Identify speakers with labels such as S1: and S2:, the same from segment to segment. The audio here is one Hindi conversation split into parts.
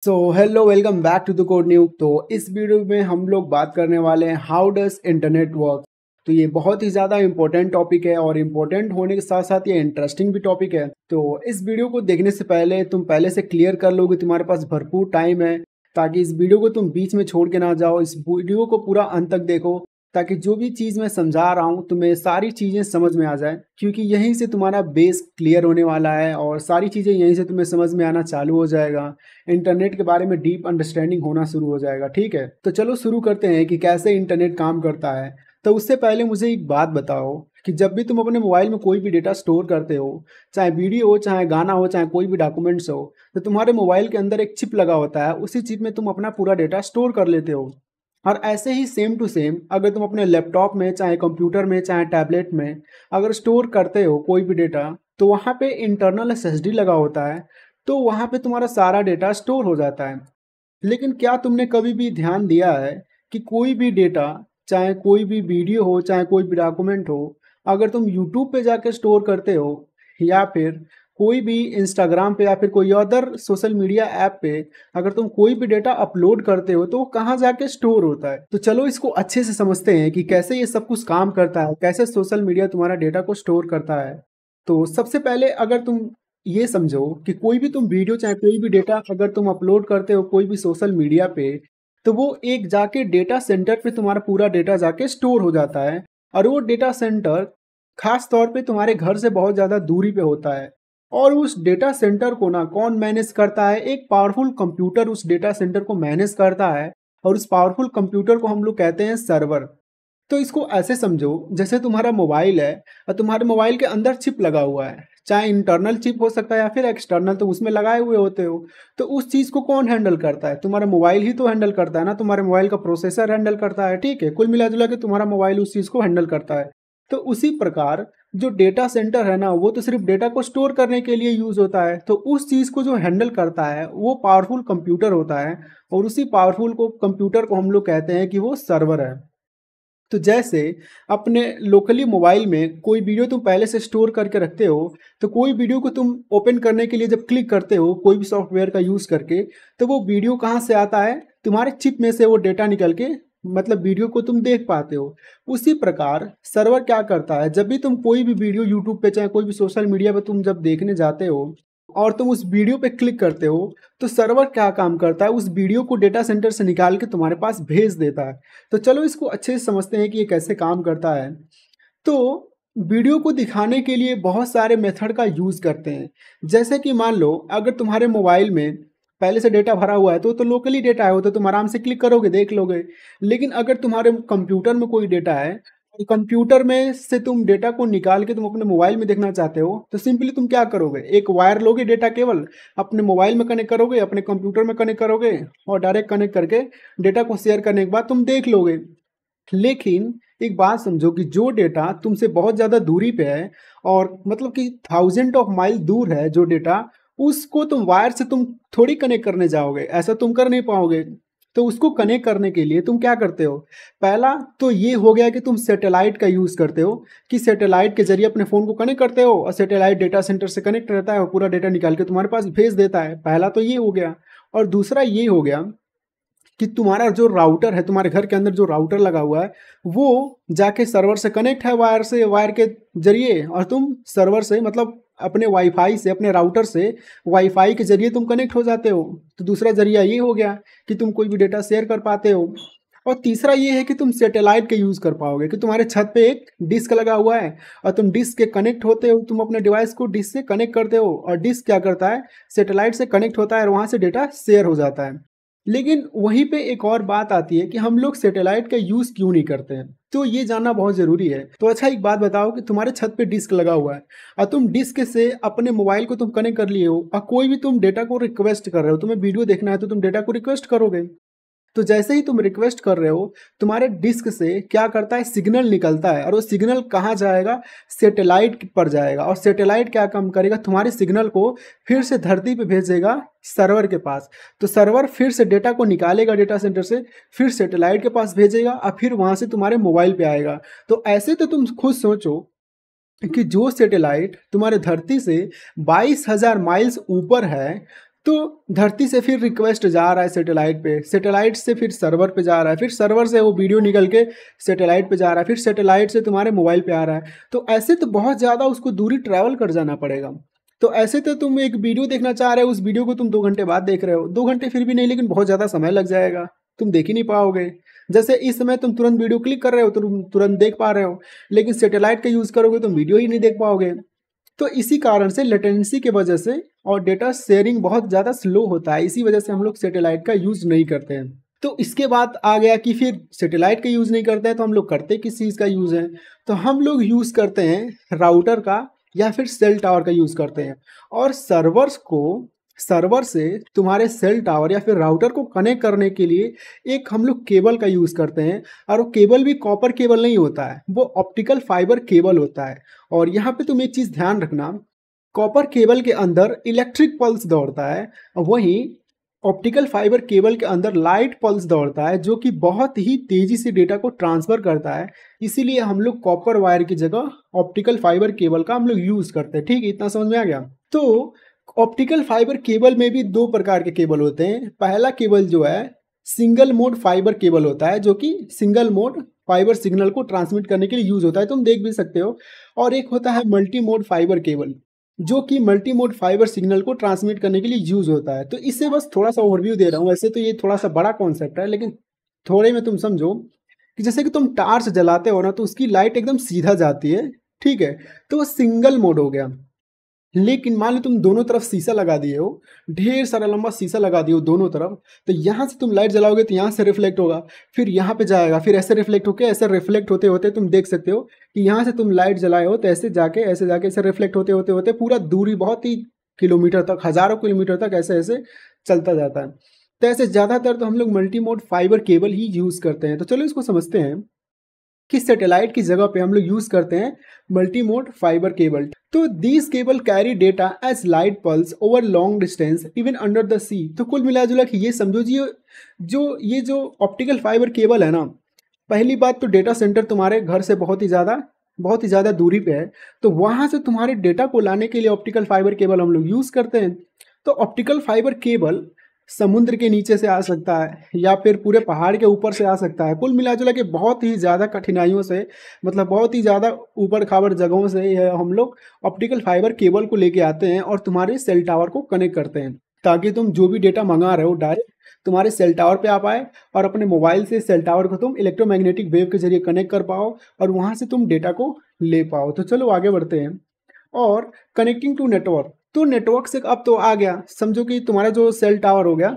S1: So hello welcome back to the code new. तो इस वीडियो में हम लोग बात करने वाले हैं हाउ डज इंटरनेट वर्क। तो ये बहुत ही ज़्यादा इंपॉर्टेंट टॉपिक है और इम्पोर्टेंट होने के साथ साथ ये इंटरेस्टिंग भी टॉपिक है। तो इस वीडियो को देखने से पहले तुम पहले से क्लियर कर लो कि तुम्हारे पास भरपूर टाइम है, ताकि इस वीडियो को तुम बीच में छोड़ के ना जाओ। इस वीडियो को पूरा अंत तक देखो, ताकि जो भी चीज़ मैं समझा रहा हूँ तुम्हें सारी चीज़ें समझ में आ जाए, क्योंकि यहीं से तुम्हारा बेस क्लियर होने वाला है और सारी चीज़ें यहीं से तुम्हें समझ में आना चालू हो जाएगा। इंटरनेट के बारे में डीप अंडरस्टैंडिंग होना शुरू हो जाएगा। ठीक है, तो चलो शुरू करते हैं कि कैसे इंटरनेट काम करता है। तो उससे पहले मुझे एक बात बताओ कि जब भी तुम अपने मोबाइल में कोई भी डेटा स्टोर करते हो, चाहे वीडियो हो, चाहे गाना हो, चाहे कोई भी डॉक्यूमेंट्स हो, तो तुम्हारे मोबाइल के अंदर एक चिप लगा होता है। उसी चिप में तुम अपना पूरा डेटा स्टोर कर लेते हो। और ऐसे ही सेम टू सेम अगर तुम अपने लैपटॉप में, चाहे कंप्यूटर में, चाहे टैबलेट में अगर स्टोर करते हो कोई भी डेटा, तो वहाँ पे इंटरनल एसएसडी लगा होता है। तो वहाँ पे तुम्हारा सारा डेटा स्टोर हो जाता है। लेकिन क्या तुमने कभी भी ध्यान दिया है कि कोई भी डेटा, चाहे कोई भी वीडियो हो, चाहे कोई भी डॉक्यूमेंट हो, अगर तुम यूट्यूब पे जाके स्टोर करते हो या फिर कोई भी इंस्टाग्राम पे या फिर कोई अदर सोशल मीडिया ऐप पे अगर तुम कोई भी डेटा अपलोड करते हो, तो वो कहाँ जाके स्टोर होता है। तो चलो इसको अच्छे से समझते हैं कि कैसे ये सब कुछ काम करता है, कैसे सोशल मीडिया तुम्हारा डेटा को स्टोर करता है। तो सबसे पहले अगर तुम ये समझो कि कोई भी तुम वीडियो, चाहे कोई भी डेटा अगर तुम अपलोड करते हो कोई भी सोशल मीडिया पे, तो वो एक जाके डेटा सेंटर पे तुम्हारा पूरा डेटा जाके स्टोर हो जाता है। और वो डेटा सेंटर खास तौर पे तुम्हारे घर से बहुत ज़्यादा दूरी पे होता है। और उस डेटा सेंटर को ना कौन मैनेज करता है? एक पावरफुल कंप्यूटर उस डेटा सेंटर को मैनेज करता है। और उस पावरफुल कंप्यूटर को हम लोग कहते हैं सर्वर। तो इसको ऐसे समझो जैसे तुम्हारा मोबाइल है और तुम्हारे मोबाइल के अंदर चिप लगा हुआ है, चाहे इंटरनल चिप हो सकता है या फिर एक्सटर्नल, तो उसमें लगाए हुए होते हो। तो उस चीज़ को कौन हैंडल करता है? तुम्हारा मोबाइल ही तो हैंडल करता है ना, तुम्हारे मोबाइल का प्रोसेसर हैंडल करता है। ठीक है, कुल मिला जुला के तुम्हारा मोबाइल उस चीज़ को हैंडल करता है। तो उसी प्रकार जो डेटा सेंटर है ना, वो तो सिर्फ डेटा को स्टोर करने के लिए यूज होता है। तो उस चीज़ को जो हैंडल करता है वो पावरफुल कंप्यूटर होता है। और उसी पावरफुल को कंप्यूटर को हम लोग कहते हैं कि वो सर्वर है। तो जैसे अपने लोकली मोबाइल में कोई वीडियो तुम पहले से स्टोर करके रखते हो, तो कोई वीडियो को तुम ओपन करने के लिए जब क्लिक करते हो कोई भी सॉफ्टवेयर का यूज़ करके, तो वो वीडियो कहाँ से आता है? तुम्हारे चिप में से वो डेटा निकल के, मतलब वीडियो को तुम देख पाते हो। उसी प्रकार सर्वर क्या करता है, जब भी तुम कोई भी वीडियो यूट्यूब पे, चाहे कोई भी सोशल मीडिया पे तुम जब देखने जाते हो और तुम उस वीडियो पे क्लिक करते हो, तो सर्वर क्या काम करता है? उस वीडियो को डेटा सेंटर से निकाल के तुम्हारे पास भेज देता है। तो चलो इसको अच्छे से समझते हैं कि ये कैसे काम करता है। तो वीडियो को दिखाने के लिए बहुत सारे मेथड का यूज़ करते हैं। जैसे कि मान लो अगर तुम्हारे मोबाइल में पहले से डेटा भरा हुआ है, तो लोकली डेटा है, वो तो तुम आराम से क्लिक करोगे, देख लोगे। लेकिन अगर तुम्हारे कंप्यूटर में कोई डेटा है, तो कंप्यूटर में से तुम डेटा को निकाल के तुम अपने मोबाइल में देखना चाहते हो, तो सिंपली तुम क्या करोगे? एक वायर लोगे, डेटा केबल अपने मोबाइल में कनेक्ट करोगे, अपने कंप्यूटर में कनेक्ट करोगे और डायरेक्ट कनेक्ट करके डेटा को शेयर करने के बाद तुम देख लोगे। लेकिन एक बात समझो कि जो डेटा तुमसे बहुत ज़्यादा दूरी पे है, और मतलब कि थाउजेंड ऑफ माइल दूर है जो डेटा, उसको तुम वायर से तुम थोड़ी कनेक्ट करने जाओगे, ऐसा तुम कर नहीं पाओगे। तो उसको कनेक्ट करने के लिए तुम क्या करते हो? पहला तो ये हो गया कि तुम सैटेलाइट का यूज़ करते हो, कि सैटेलाइट के जरिए अपने फ़ोन को कनेक्ट करते हो और सैटेलाइट डेटा सेंटर से कनेक्ट रहता है और पूरा डेटा निकाल के तुम्हारे पास भेज देता है। पहला तो ये हो गया। और दूसरा ये हो गया कि तुम्हारा जो राउटर है, तुम्हारे घर के अंदर जो राउटर लगा हुआ है, वो जाके सर्वर से कनेक्ट है वायर से, वायर के जरिए, और तुम सर्वर से मतलब अपने वाईफाई से, अपने राउटर से वाईफाई के जरिए तुम कनेक्ट हो जाते हो। तो दूसरा जरिया ये हो गया कि तुम कोई भी डेटा शेयर कर पाते हो। और तीसरा ये है कि तुम सैटेलाइट का यूज़ कर पाओगे, कि तुम्हारे छत पे एक डिस्क लगा हुआ है और तुम डिस्क के कनेक्ट होते हो, तुम अपने डिवाइस को डिस्क से कनेक्ट करते हो और डिस्क क्या करता है? सैटेलाइट से कनेक्ट होता है और वहाँ से डेटा शेयर हो जाता है। लेकिन वहीं पे एक और बात आती है कि हम लोग सैटेलाइट का यूज़ क्यों नहीं करते हैं? तो ये जानना बहुत ज़रूरी है। तो अच्छा एक बात बताओ कि तुम्हारे छत पे डिस्क लगा हुआ है और तुम डिस्क से अपने मोबाइल को तुम कनेक्ट कर लिए हो और कोई भी तुम डेटा को रिक्वेस्ट कर रहे हो, तुम्हें वीडियो देखना है तो तुम डेटा को रिक्वेस्ट करोगे। तो जैसे ही तुम रिक्वेस्ट कर रहे हो, तुम्हारे डिस्क से क्या करता है? सिग्नल निकलता है और वो सिग्नल कहाँ जाएगा? सैटेलाइट पर जाएगा। और सैटेलाइट क्या काम करेगा? तुम्हारे सिग्नल को फिर से धरती पे भेजेगा सर्वर के पास। तो सर्वर फिर से डेटा को निकालेगा डेटा सेंटर से, फिर सैटेलाइट के पास भेजेगा और फिर वहाँ से तुम्हारे मोबाइल पे आएगा। तो ऐसे तो तुम खुद सोचो कि जो सैटेलाइट तुम्हारे धरती से 22,000 माइल्स ऊपर है, तो धरती से फिर रिक्वेस्ट जा रहा है सैटेलाइट पे, सैटेलाइट से फिर सर्वर पे जा रहा है, फिर सर्वर से वो वीडियो निकल के सैटेलाइट पे जा रहा है, फिर सैटेलाइट से तुम्हारे मोबाइल पे आ रहा है। तो ऐसे तो बहुत ज़्यादा उसको दूरी ट्रैवल कर जाना पड़ेगा। तो ऐसे तो तुम एक वीडियो देखना चाह रहे हो, उस वीडियो को तुम 2 घंटे बाद देख रहे हो, 2 घंटे फिर भी नहीं, लेकिन बहुत ज़्यादा समय लग जाएगा, तुम देख ही नहीं पाओगे। जैसे इस समय तुम तुरंत वीडियो क्लिक कर रहे हो, तुम तुरंत देख पा रहे हो, लेकिन सैटेलाइट का यूज़ करोगे तो वीडियो ही नहीं देख पाओगे। तो इसी कारण से लेटेंसी की वजह से और डेटा शेयरिंग बहुत ज़्यादा स्लो होता है, इसी वजह से हम लोग सैटेलाइट का यूज़ नहीं करते हैं। तो इसके बाद आ गया कि फिर सैटेलाइट का यूज़ नहीं करते हैं तो हम लोग करते किस चीज़ का यूज़ है? तो हम लोग यूज़ करते हैं राउटर का या फिर सेल टावर का यूज़ करते हैं, और सर्वर से तुम्हारे सेल टावर या फिर राउटर को कनेक्ट करने के लिए एक हम लोग केबल का यूज़ करते हैं, और वो केबल भी कॉपर केबल नहीं होता है, वो ऑप्टिकल फाइबर केबल होता है। और यहाँ पे तुम एक चीज़ ध्यान रखना, कॉपर केबल के अंदर इलेक्ट्रिक पल्स दौड़ता है, वहीं ऑप्टिकल फाइबर केबल के अंदर लाइट पल्स दौड़ता है, जो कि बहुत ही तेज़ी से डेटा को ट्रांसफ़र करता है। इसीलिए हम लोग कॉपर वायर की जगह ऑप्टिकल फाइबर केबल का हम लोग यूज़ करते हैं। ठीक है, इतना समझ में आ गया? तो ऑप्टिकल फाइबर केबल में भी 2 प्रकार के केबल होते हैं। पहला केबल जो है सिंगल मोड फाइबर केबल होता है, जो कि सिंगल मोड फाइबर सिग्नल को ट्रांसमिट करने के लिए यूज़ होता है, तुम देख भी सकते हो। और एक होता है मल्टी मोड फाइबर केबल, जो कि मल्टी मोड फाइबर सिग्नल को ट्रांसमिट करने के लिए यूज़ होता है। तो इससे बस थोड़ा-सा ओवरव्यू दे रहा हूँ, वैसे तो ये थोड़ा-सा बड़ा कॉन्सेप्ट है, लेकिन थोड़े में तुम समझो कि जैसे कि तुम टार्च जलाते हो ना, तो उसकी लाइट एकदम सीधा जाती है, ठीक है? तो वो सिंगल मोड हो गया। लेकिन मान लो तुम दोनों तरफ शीशा लगा दिए हो, ढेर सारा लंबा शीशा लगा दिए हो दोनों तरफ, तो यहाँ से तुम लाइट जलाओगे तो यहाँ से रिफ्लेक्ट होगा, फिर यहाँ पे जाएगा, फिर ऐसे रिफ्लेक्ट होके ऐसे रिफ्लेक्ट होते होते तुम देख सकते हो कि यहाँ से तुम लाइट जलाए हो तो ऐसे जाके ऐसे रिफ्लेक्ट होते होते होते पूरा दूरी बहुत ही किलोमीटर तक, हज़ारों किलोमीटर तक ऐसे ऐसे चलता जाता है। तो ऐसे ज़्यादातर तो हम लोग मल्टी मोड फाइबर केबल ही यूज़ करते हैं। तो चलो इसको समझते हैं कि सैटेलाइट की जगह पे हम लोग यूज़ करते हैं मल्टी मोड फाइबर केबल। तो these cable carry data as light pulse over long distance even under the sea. तो कुल मिला जुला के ये समझो जी, ये जो ऑप्टिकल फाइबर केबल है ना, पहली बात तो डेटा सेंटर तुम्हारे घर से बहुत ही ज़्यादा दूरी पे है, तो वहाँ से तुम्हारे डेटा को लाने के लिए ऑप्टिकल फाइबर केबल हम लोग यूज़ करते हैं। तो ऑप्टिकल फाइबर केबल समुद्र के नीचे से आ सकता है या फिर पूरे पहाड़ के ऊपर से आ सकता है। कुल मिला जुला के बहुत ही ज़्यादा कठिनाइयों से, मतलब बहुत ही ज़्यादा ऊबड़ खाबड़ जगहों से ये हम लोग ऑप्टिकल फाइबर केबल को लेके आते हैं और तुम्हारे सेल टावर को कनेक्ट करते हैं, ताकि तुम जो भी डेटा मंगा रहे हो डायरेक्ट तुम्हारे सेल टावर पे आ पाए, और अपने मोबाइल से सेल टावर को तुम इलेक्ट्रोमैग्नेटिक वेव के जरिए कनेक्ट कर पाओ और वहाँ से तुम डेटा को ले पाओ। तो चलो आगे बढ़ते हैं। और कनेक्टिंग टू नेटवर्क, तो नेटवर्क से अब तो आ गया, समझो कि तुम्हारा जो सेल टावर हो गया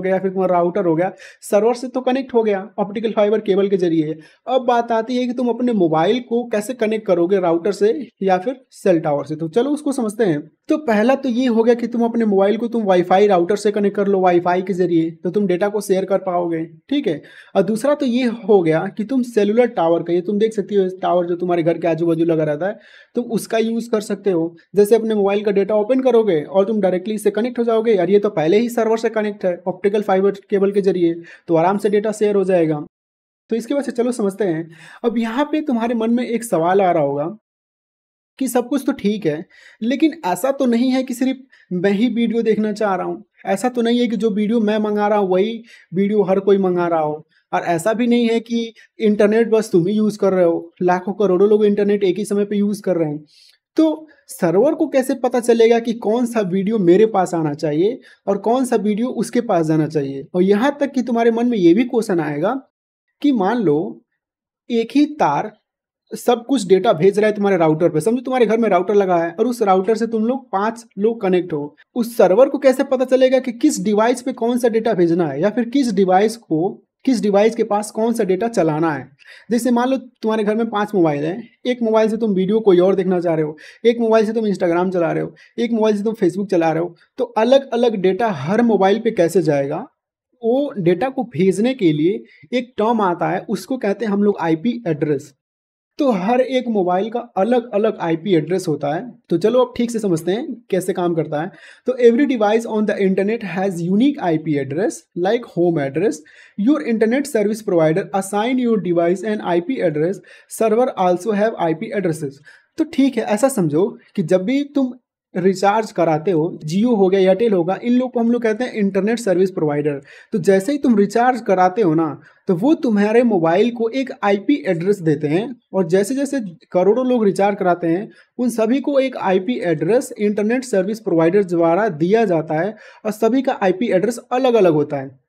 S1: या फिर तुम्हारा राउटर हो गया, सर्वर से तो कनेक्ट हो गया ऑप्टिकल फाइबर केबल के जरिए। अब बात आती है कि तुम अपने मोबाइल को कैसे कनेक्ट करोगे, राउटर से या फिर सेल टावर से। तो चलो उसको समझते हैं। तो पहला तो ये हो गया कि तुम अपने मोबाइल को तुम वाईफाई राउटर से कनेक्ट कर लो, वाईफाई के जरिए, तो तुम डेटा को शेयर कर पाओगे, ठीक है। और दूसरा तो ये हो गया कि तुम सेलुलर टावर का, ये तुम देख सकती हो टावर जो तुम्हारे घर के आजू बाजू लगा रहता है, तुम उसका यूज़ कर सकते हो। जैसे अपने मोबाइल का डेटा ओपन करोगे और तुम डायरेक्टली इससे कनेक्ट हो जाओगे, यार ये तो पहले ही सर्वर से कनेक्ट है ऑप्टिकल फाइबर केबल के जरिए, तो आराम से डेटा शेयर हो जाएगा। तो इसके वजह से चलो समझते हैं। अब यहाँ पे तुम्हारे मन में एक सवाल आ रहा होगा कि सब कुछ तो ठीक है, लेकिन ऐसा तो नहीं है कि सिर्फ मैं ही वीडियो देखना चाह रहा हूँ, ऐसा तो नहीं है कि जो वीडियो मैं मंगा रहा हूँ वही वीडियो हर कोई मंगा रहा हो, और ऐसा भी नहीं है कि इंटरनेट बस तुम ही यूज़ कर रहे हो, लाखों करोड़ों लोग इंटरनेट एक ही समय पे यूज़ कर रहे हैं। तो सर्वर को कैसे पता चलेगा कि कौन सा वीडियो मेरे पास आना चाहिए और कौन सा वीडियो उसके पास जाना चाहिए? और यहाँ तक कि तुम्हारे मन में ये भी क्वेश्चन आएगा कि मान लो एक ही तार सब कुछ डेटा भेज रहा है तुम्हारे राउटर पे, समझो तुम्हारे घर में राउटर लगा है और उस राउटर से तुम लोग 5 लोग कनेक्ट हो, उस सर्वर को कैसे पता चलेगा कि किस डिवाइस पे कौन सा डेटा भेजना है या फिर किस डिवाइस के पास कौन सा डेटा चलाना है? जैसे मान लो तुम्हारे घर में 5 मोबाइल हैं, एक मोबाइल से तुम वीडियो कोई और देखना चाह रहे हो, एक मोबाइल से तुम इंस्टाग्राम चला रहे हो, एक मोबाइल से तुम फेसबुक चला रहे हो, तो अलग अलग डेटा हर मोबाइल पे कैसे जाएगा? वो डेटा को भेजने के लिए एक टर्म आता है, उसको कहते हैं हम लोग आईपी एड्रेस। तो हर एक मोबाइल का अलग अलग आईपी एड्रेस होता है। तो चलो अब ठीक से समझते हैं कैसे काम करता है। तो every device on the internet has unique IP address like home address. Your internet service provider assign your device and IP address. Server also have IP addresses. तो ठीक है, ऐसा समझो कि जब भी तुम रिचार्ज कराते हो, जियो हो गया, एयरटेल होगा, इन लोग को हम लोग कहते हैं इंटरनेट सर्विस प्रोवाइडर। तो जैसे ही तुम रिचार्ज कराते हो ना, तो वो तुम्हारे मोबाइल को एक आईपी एड्रेस देते हैं, और जैसे जैसे करोड़ों लोग रिचार्ज कराते हैं, उन सभी को एक IP address internet service provider द्वारा दिया जाता है, और सभी का आईपी एड्रेस अलग अलग होता है।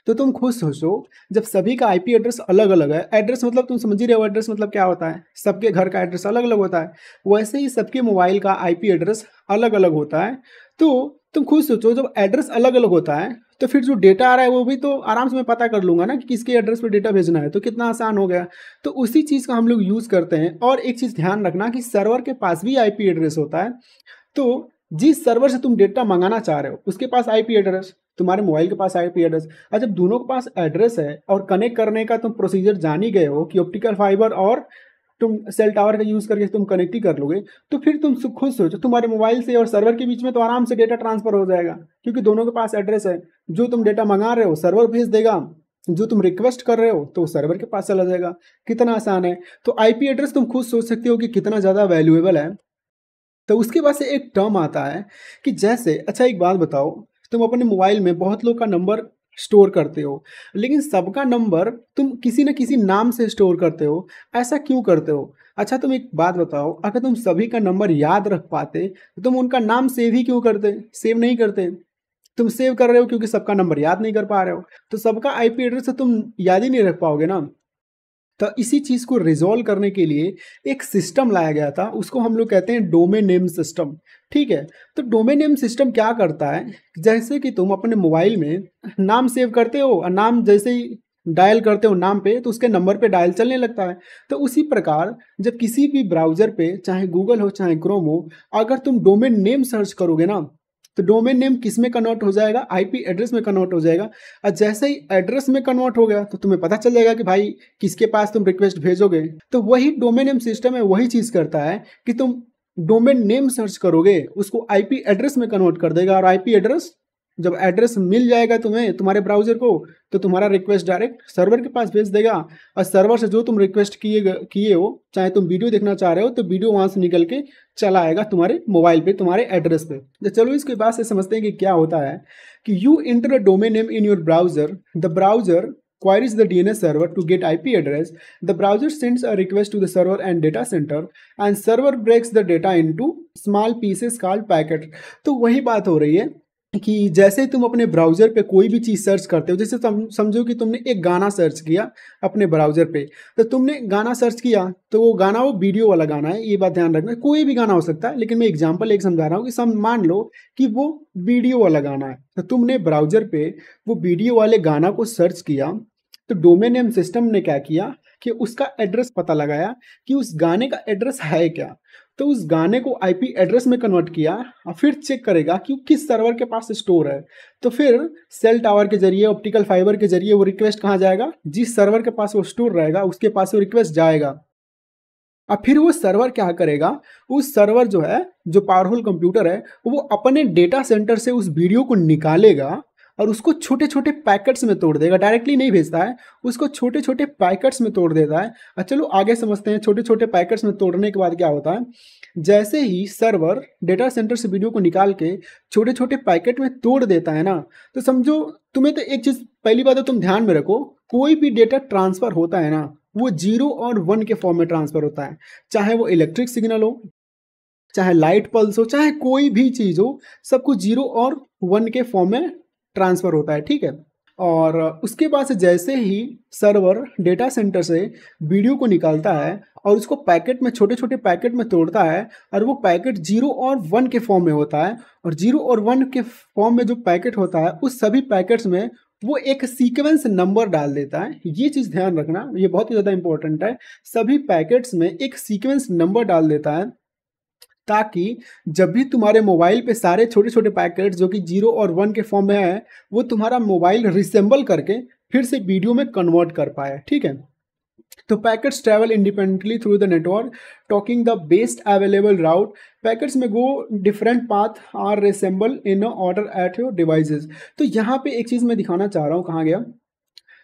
S1: तो तुम खुद सोचो, जब सभी का आईपी एड्रेस अलग अलग है, एड्रेस मतलब तुम समझ ही रहे हो, एड्रेस मतलब क्या होता है, सबके घर का एड्रेस अलग अलग होता है, वैसे ही सबके मोबाइल का आईपी एड्रेस अलग अलग होता है। तो तुम खुद सोचो, जब एड्रेस अलग अलग होता है, तो फिर जो डेटा आ रहा है वो भी तो आराम से मैं पता कर लूंगा ना कि किसके एड्रेस पे डेटा भेजना है, तो कितना आसान हो गया। तो उसी चीज़ का हम लोग यूज़ करते हैं। और एक चीज़ ध्यान रखना कि सर्वर के पास भी आईपी एड्रेस होता है। तो जिस सर्वर से तुम डेटा मंगाना चाह रहे हो उसके पास आईपी एड्रेस, तुम्हारे मोबाइल के पास आईपी एड्रेस। और जब दोनों के पास एड्रेस है और कनेक्ट करने का तुम प्रोसीजर जान ही गए हो कि ऑप्टिकल फाइबर और तुम सेल टावर का यूज़ करके तुम कनेक्ट ही कर लोगे, तो फिर तुम खुद सोचो, तुम्हारे मोबाइल से और सर्वर के बीच में तो आराम से डेटा ट्रांसफर हो जाएगा, क्योंकि दोनों के पास एड्रेस है। जो तुम डेटा मंगा रहे हो सर्वर भेज देगा, जो तुम रिक्वेस्ट कर रहे हो तो सर्वर के पास चला जाएगा। कितना आसान है। तो आईपी एड्रेस तुम खुद सोच सकते हो कि कितना ज़्यादा वैल्यूएबल है। तो उसके बाद से एक टर्म आता है कि जैसे, अच्छा एक बात बताओ, तुम अपने मोबाइल में बहुत लोग का नंबर स्टोर करते हो, लेकिन सबका नंबर तुम किसी न किसी नाम से स्टोर करते हो, ऐसा क्यों करते हो? अच्छा तुम एक बात बताओ, अगर तुम सभी का नंबर याद रख पाते तो तुम उनका नाम सेव ही क्यों करते, सेव नहीं करते? तुम सेव कर रहे हो क्योंकि सबका नंबर याद नहीं कर पा रहे हो, तो सबका आईपी एड्रेस तो तुम याद ही नहीं रख पाओगे ना। तो इसी चीज़ को रिजॉल्व करने के लिए एक सिस्टम लाया गया था, उसको हम लोग कहते हैं डोमेन नेम सिस्टम। ठीक है। तो डोमेन नेम सिस्टम क्या करता है, जैसे कि तुम अपने मोबाइल में नाम सेव करते हो और नाम जैसे ही डायल करते हो नाम पे तो उसके नंबर पे डायल चलने लगता है। तो उसी प्रकार जब किसी भी ब्राउज़र पे, चाहे गूगल हो चाहे क्रोम हो, अगर तुम डोमेन नेम सर्च करोगे ना, तो डोमेन नेम किस में कन्वर्ट हो जाएगा, आईपी एड्रेस में कन्वर्ट हो जाएगा। और जैसे ही एड्रेस में कन्वर्ट हो गया तो तुम्हें पता चल जाएगा कि भाई किसके पास तुम रिक्वेस्ट भेजोगे। तो वही डोमेन नेम सिस्टम है, वही चीज़ करता है कि तुम डोमेन नेम सर्च करोगे उसको आईपी एड्रेस में कन्वर्ट कर देगा, और आईपी एड्रेस जब एड्रेस मिल जाएगा तुम्हें तुम्हारे ब्राउजर को, तो तुम्हारा रिक्वेस्ट डायरेक्ट सर्वर के पास भेज देगा, और सर्वर से जो तुम रिक्वेस्ट किए हो, चाहे तुम वीडियो देखना चाह रहे हो तो वीडियो वहां से निकल के चला आएगा तुम्हारे मोबाइल पे, तुम्हारे एड्रेस पे। तो चलो इसके बाद से समझते हैं कि क्या होता है कि you inter a domain name in your browser, the browser queries the DNS server to get IP address. The browser sends a request to the server and data center, and server breaks the data into small pieces called packet. तो वही बात हो रही है कि जैसे तुम अपने ब्राउज़र पे कोई भी चीज़ सर्च करते हो, जैसे समझो कि तुमने एक गाना सर्च किया अपने ब्राउज़र पे, तो तुमने गाना सर्च किया तो वो गाना वो वीडियो वाला गाना है, ये बात ध्यान रखना। कोई भी गाना हो सकता है, लेकिन मैं एग्जांपल एक समझा रहा हूँ कि मान लो कि वो वीडियो वाला गाना है, तो तुमने ब्राउज़र पे वो वीडियो वाले गाना को सर्च किया, तो डोमेन नेम सिस्टम ने क्या किया कि उसका एड्रेस पता लगाया कि उस गाने का एड्रेस है क्या, तो उस गाने को आईपी एड्रेस में कन्वर्ट किया, और फिर चेक करेगा कि किस सर्वर के पास स्टोर है। तो फिर सेल टावर के जरिए, ऑप्टिकल फाइबर के जरिए वो रिक्वेस्ट कहाँ जाएगा, जिस सर्वर के पास वो स्टोर रहेगा उसके पास वो रिक्वेस्ट जाएगा। और फिर वो सर्वर क्या करेगा, उस सर्वर जो है, जो पावरफुल कंप्यूटर है, वो अपने डेटा सेंटर से उस वीडियो को निकालेगा और उसको छोटे छोटे पैकेट्स में तोड़ देगा। डायरेक्टली नहीं भेजता है, उसको छोटे छोटे पैकेट्स में तोड़ देता है। और चलो आगे समझते हैं, छोटे छोटे पैकेट्स में तोड़ने के बाद क्या होता है। जैसे ही सर्वर डेटा सेंटर से वीडियो को निकाल के छोटे छोटे पैकेट में तोड़ देता है ना, तो समझो, तुम्हें तो एक चीज़ पहली बात तो तुम ध्यान में रखो, कोई भी डेटा ट्रांसफ़र होता है ना, वो 0 और 1 के फॉर्म में ट्रांसफ़र होता है। चाहे वो इलेक्ट्रिक सिग्नल हो, चाहे लाइट पल्स हो, चाहे कोई भी चीज़ हो, सब कुछ 0 और 1 के फॉर्म में ट्रांसफ़र होता है। ठीक है। और उसके बाद से जैसे ही सर्वर डेटा सेंटर से वीडियो को निकालता है और उसको पैकेट में, छोटे छोटे पैकेट में तोड़ता है, और वो पैकेट 0 और 1 के फॉर्म में होता है, और 0 और 1 के फॉर्म में जो पैकेट होता है उस सभी पैकेट्स में वो एक सीक्वेंस नंबर डाल देता है। ये चीज़ ध्यान रखना, ये बहुत ही ज़्यादा इंपॉर्टेंट है। सभी पैकेट्स में एक सीक्वेंस नंबर डाल देता है, ताकि जब भी तुम्हारे मोबाइल पे सारे छोटे छोटे पैकेट जो कि 0 और 1 के फॉर्म में है, वो तुम्हारा मोबाइल रिसेंबल करके फिर से वीडियो में कन्वर्ट कर पाए। ठीक है। तो packets travel independently through the network talking the best available route. Packets may go different path are reassemble in order at your devices. तो यहाँ पे एक चीज़ मैं दिखाना चाह रहा हूँ, कहाँ गया,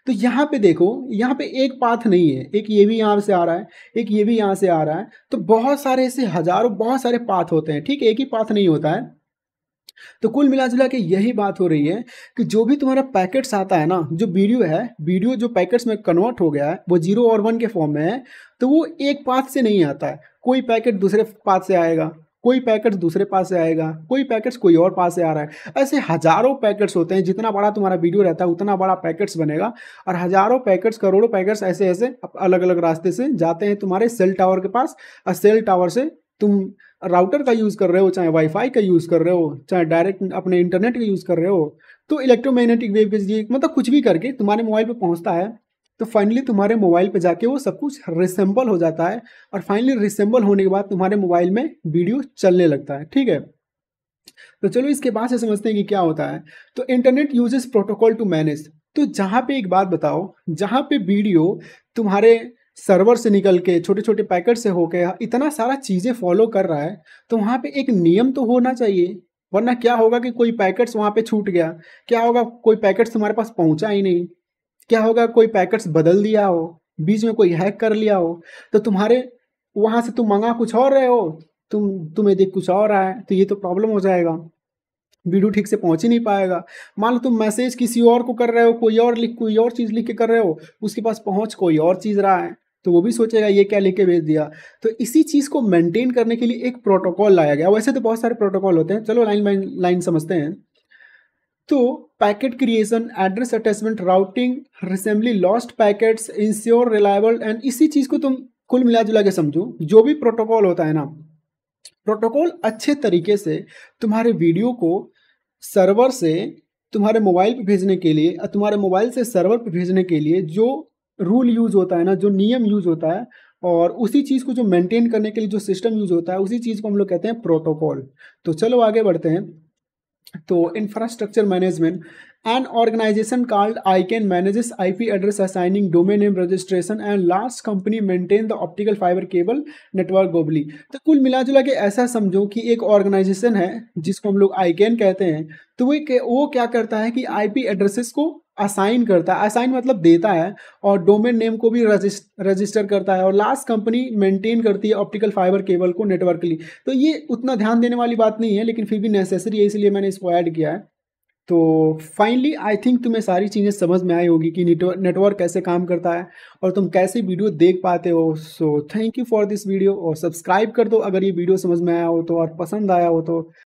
S1: तो यहाँ पे देखो, यहाँ पे एक पाथ नहीं है, एक ये भी यहाँ से आ रहा है, एक ये भी यहाँ से आ रहा है, तो बहुत सारे ऐसे हजारों बहुत सारे पाथ होते हैं, ठीक है, एक ही पाथ नहीं होता है। तो कुल मिला जुला के यही बात हो रही है कि जो भी तुम्हारा पैकेट्स आता है ना, जो वीडियो है, वीडियो जो पैकेट्स में कन्वर्ट हो गया है वो 0 और 1 के फॉर्म में है, तो वो एक पाथ से नहीं आता है। कोई पैकेट दूसरे पाथ से आएगा, कोई पैकेट दूसरे पास से आएगा, कोई पैकेट्स कोई और पास से आ रहा है। ऐसे हजारों पैकेट्स होते हैं, जितना बड़ा तुम्हारा वीडियो रहता है उतना बड़ा पैकेट्स बनेगा, और हजारों पैकेट्स करोड़ों पैकेट्स ऐसे ऐसे अलग अलग रास्ते से जाते हैं तुम्हारे सेल टावर के पास, और सेल टावर से तुम राउटर का यूज़ कर रहे हो, चाहे वाईफाई का यूज़ कर रहे हो, चाहे डायरेक्ट अपने इंटरनेट का यूज़ कर रहे हो, तो इलेक्ट्रोमैग्नेटिक वेव के जरिए मतलब कुछ भी करके तुम्हारे मोबाइल पे पहुंचता है। तो फाइनली तुम्हारे मोबाइल पे जाके वो सब कुछ रिसेंबल हो जाता है, और फाइनली रिसेंबल होने के बाद तुम्हारे मोबाइल में वीडियो चलने लगता है, ठीक है। तो चलो इसके बाद से समझते हैं कि क्या होता है। तो internet uses protocol to manage. तो जहाँ पे एक बात बताओ, जहाँ पे वीडियो तुम्हारे सर्वर से निकल के छोटे छोटे पैकेट से होके इतना सारा चीज़ें फॉलो कर रहा है, तो वहाँ पे एक नियम तो होना चाहिए, वरना क्या होगा कि कोई पैकेट्स वहाँ पे छूट गया, क्या होगा कोई पैकेट्स तुम्हारे पास पहुँचा ही नहीं, क्या होगा कोई पैकेट्स बदल दिया हो, बीच में कोई हैक कर लिया हो, तो तुम्हारे वहाँ से तुम मंगा कुछ और रहे हो, तुम्हें दिख कुछ और रहा है, तो ये तो प्रॉब्लम हो जाएगा, वीडियो ठीक से पहुंच ही नहीं पाएगा। मान लो तुम मैसेज किसी और को कर रहे हो, कोई और चीज़ लिख के कर रहे हो, उसके पास पहुंच कोई और चीज़ रहा है, तो वो भी सोचेगा ये क्या लिख के भेज दिया। तो इसी चीज़ को मेंटेन करने के लिए एक प्रोटोकॉल लाया गया। वैसे तो बहुत सारे प्रोटोकॉल होते हैं, चलो लाइन बाई लाइन समझते हैं। तो packet creation, address attachment, routing, reassembly lost packets, ensure reliable, and इसी चीज़ को तुम कुल मिला जुला के समझो। जो भी प्रोटोकॉल होता है ना, प्रोटोकॉल अच्छे तरीके से तुम्हारे वीडियो को सर्वर से तुम्हारे मोबाइल पे भेजने के लिए, तुम्हारे मोबाइल से सर्वर पे भेजने के लिए जो रूल यूज़ होता है ना, जो नियम यूज़ होता है, और उसी चीज़ को जो मेंटेन करने के लिए जो सिस्टम यूज़ होता है, उसी चीज़ को हम लोग कहते हैं प्रोटोकॉल। तो चलो आगे बढ़ते हैं। तो infrastructure management, an organization called ICANN manages IP address assigning, domain name registration, and large company maintain the optical fiber cable network globally। तो कुल मिला जुला के ऐसा समझो कि एक ऑर्गेनाइजेशन है जिसको हम लोग ICANN कहते हैं। तो वो क्या करता है कि IP एड्रेसेस को असाइन करता है, असाइन मतलब देता है, और डोमेन नेम को भी रजिस्टर करता है, और लास्ट कंपनी मेंटेन करती है ऑप्टिकल फाइबर केबल को नेटवर्क के लिए। तो ये उतना ध्यान देने वाली बात नहीं है, लेकिन फिर भी नेसेसरी है, इसलिए मैंने इसको ऐड किया है। तो फाइनली आई थिंक तुम्हें सारी चीज़ें समझ में आई होगी कि नेटवर्क कैसे काम करता है और तुम कैसे वीडियो देख पाते हो। So thank you for this video, और सब्सक्राइब कर दो अगर ये वीडियो समझ में आया हो तो, और पसंद आया हो तो।